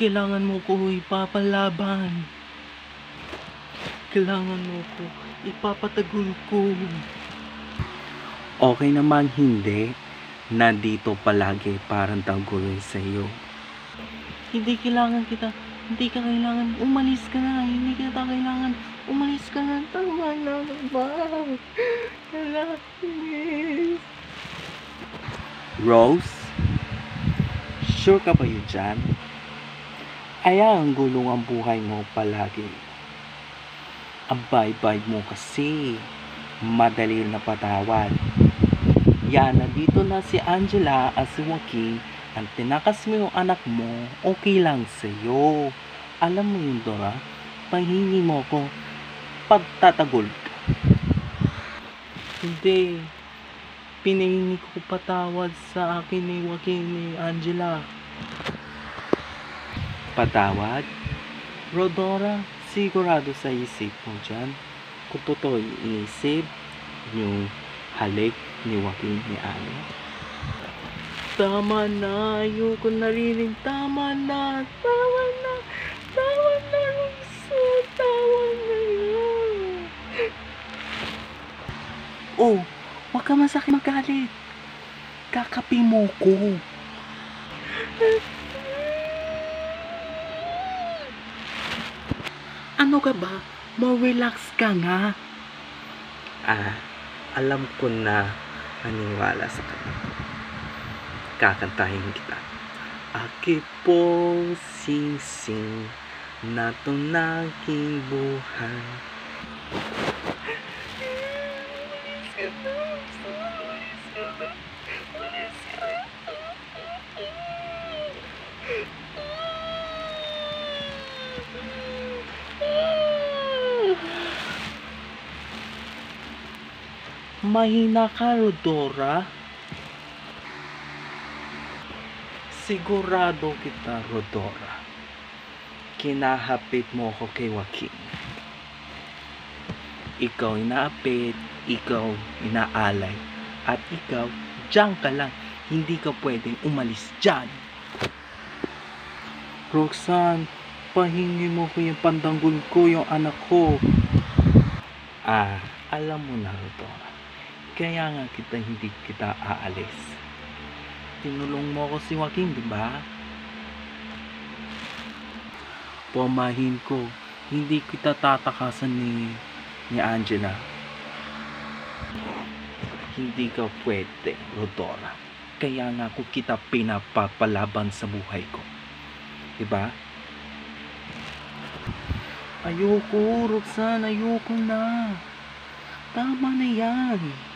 Kailangan mo ko ipapalaban. Kailangan mo ko ipapatagol ko. Okay naman hindi. Nandito palagi parang taguloy sa iyo. Hindi kailangan kita. Hindi ka kailangan. Umalis ka na. Hindi kita kailangan. Umalis ka na. Tama na ba? Please. Rose? Sure ka ba yun dyan? Ang gulong ang buhay mo palagi. Ang bye-bye mo kasi. Madali na patawad. Yan, nandito na si Angela at si Joaquin. Ang tinakas mo yung anak mo, okay lang sa'yo. Alam mo yun, Dora? Pahingi mo ko, pagtatagol ka. Hindi. Pinahingi ko patawad sa akin ni Joaquin ni Angela. Patawad? Rodora, sigurado sa isip mo dyan. Kung totoo yung inisip, yung halik ni Joaquin ni Ana. Tama na, ayoko narinig. Tama na, tama na, tama na, Rosa, tama na yun. Oh, wag ka masakit magalit. Kakapi mo ko. Ano ka ba? Mo-relax ka nga. Alam ko na maniwala sa kanya. Kakantahin kita. Aki po sing-sing na tunaging buhay. Mahina ka, Rodora. Sigurado kita, Rodora. Kinahapit mo ako kay Joaquin. Ikaw inaapit, ikaw inaalay, at ikaw, diyan ka lang. Hindi ka pwedeng umalis dyan. Roxanne, pahingi mo ko yung pandanggol ko, yung anak ko. Alam mo na, Rodora. Kaya nga hindi kita aalis. Tinulong mo ko si Joaquin, di ba? Pamahin ko, hindi kita tatakasan ni Angela. Hindi ka pwede, Rodora. Kaya nga ako kita pinapapalaban sa buhay ko. Di ba? Ayoko, Roxanne, ayoko na. Tama na yan.